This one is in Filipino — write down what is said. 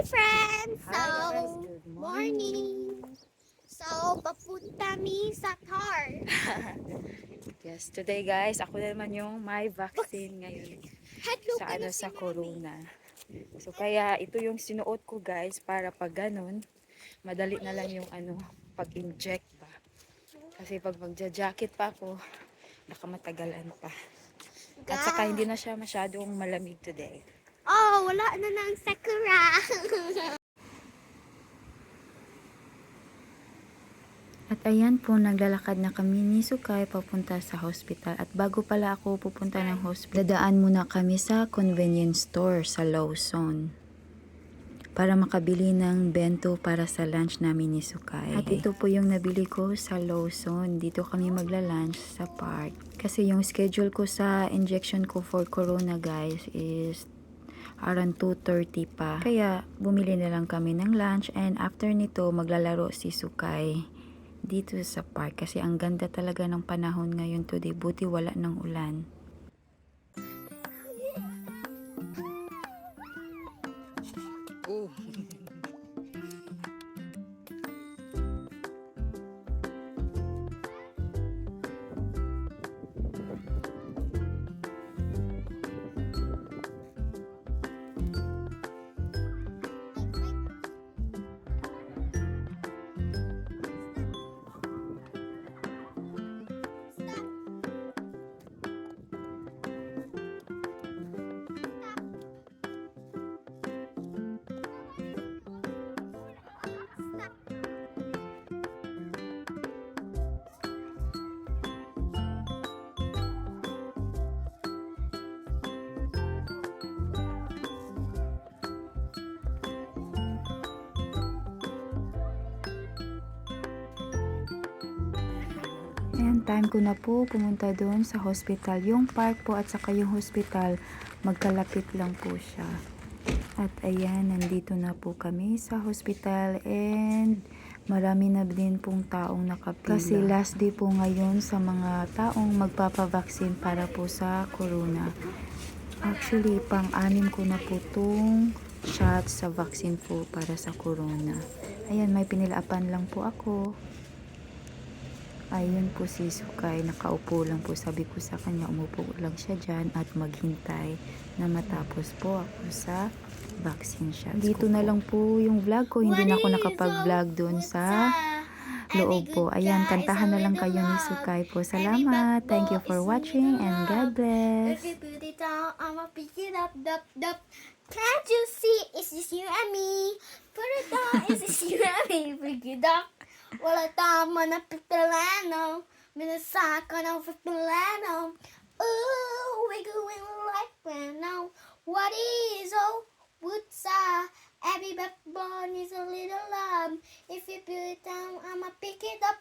friends! Hi guys, good morning. So, papunta mi sa car. Yes, today guys, ako na naman yung may vaccine ngayon Hello sa ka na sa si Mami. corona. So kaya ito yung sinuot ko guys para pag ganun, madali na lang yung pag-inject ba. Kasi pag magja-jacket pa ako, nakamatagalan pa. At saka hindi na siya masyadong malamig today. Oh, wala na ng sakura. At ayan po, naglalakad na kami ni Sukay papunta sa hospital. At bago pala ako pupunta ng hospital, dadaan muna kami sa convenience store sa Lawson para makabili ng bento para sa lunch namin ni Sukay. At ito po yung nabili ko sa Lawson. Dito kami magla-lunch sa park. Kasi yung schedule ko sa injection ko for corona guys is around 2:30 pa. Kaya bumili na lang kami ng lunch and after nito maglalaro si Sukay dito sa park kasi ang ganda talaga ng panahon ngayon today, buti wala ng ulan. Oh. Ayan, time ko na po pumunta doon sa hospital. Yung park po at saka yung hospital, magkalapit lang po siya. At ayan, nandito na po kami sa hospital and marami na din pong taong nakapila. Kasi last day po ngayon sa mga taong magpapavaksin para po sa corona. Actually, pang-anim ko na po itong shot sa vaccine po para sa corona. Ayan, may pinilapan lang po ako. Ayun po si Sukay, nakaupo lang po. Sabi ko sa kanya, umupo lang siya dyan at maghintay na matapos po ako sa vaccine shots. Dito na lang po yung vlog ko. Hindi na ako nakapag-vlog doon sa loob po. Ayan, kantahan na lang kayo ni Sukay po. Salamat. Thank you for watching and God bless. If you put it down, I'ma pick it up, Can't you see? It's just you and me. Put it down, it's just you and me. Pick it up. Wala tama na pipilano. Minasaka ng pipilano. Ooh, we going like now. What is all? What's every backbone is a little love. If you put it down, I'ma pick it up,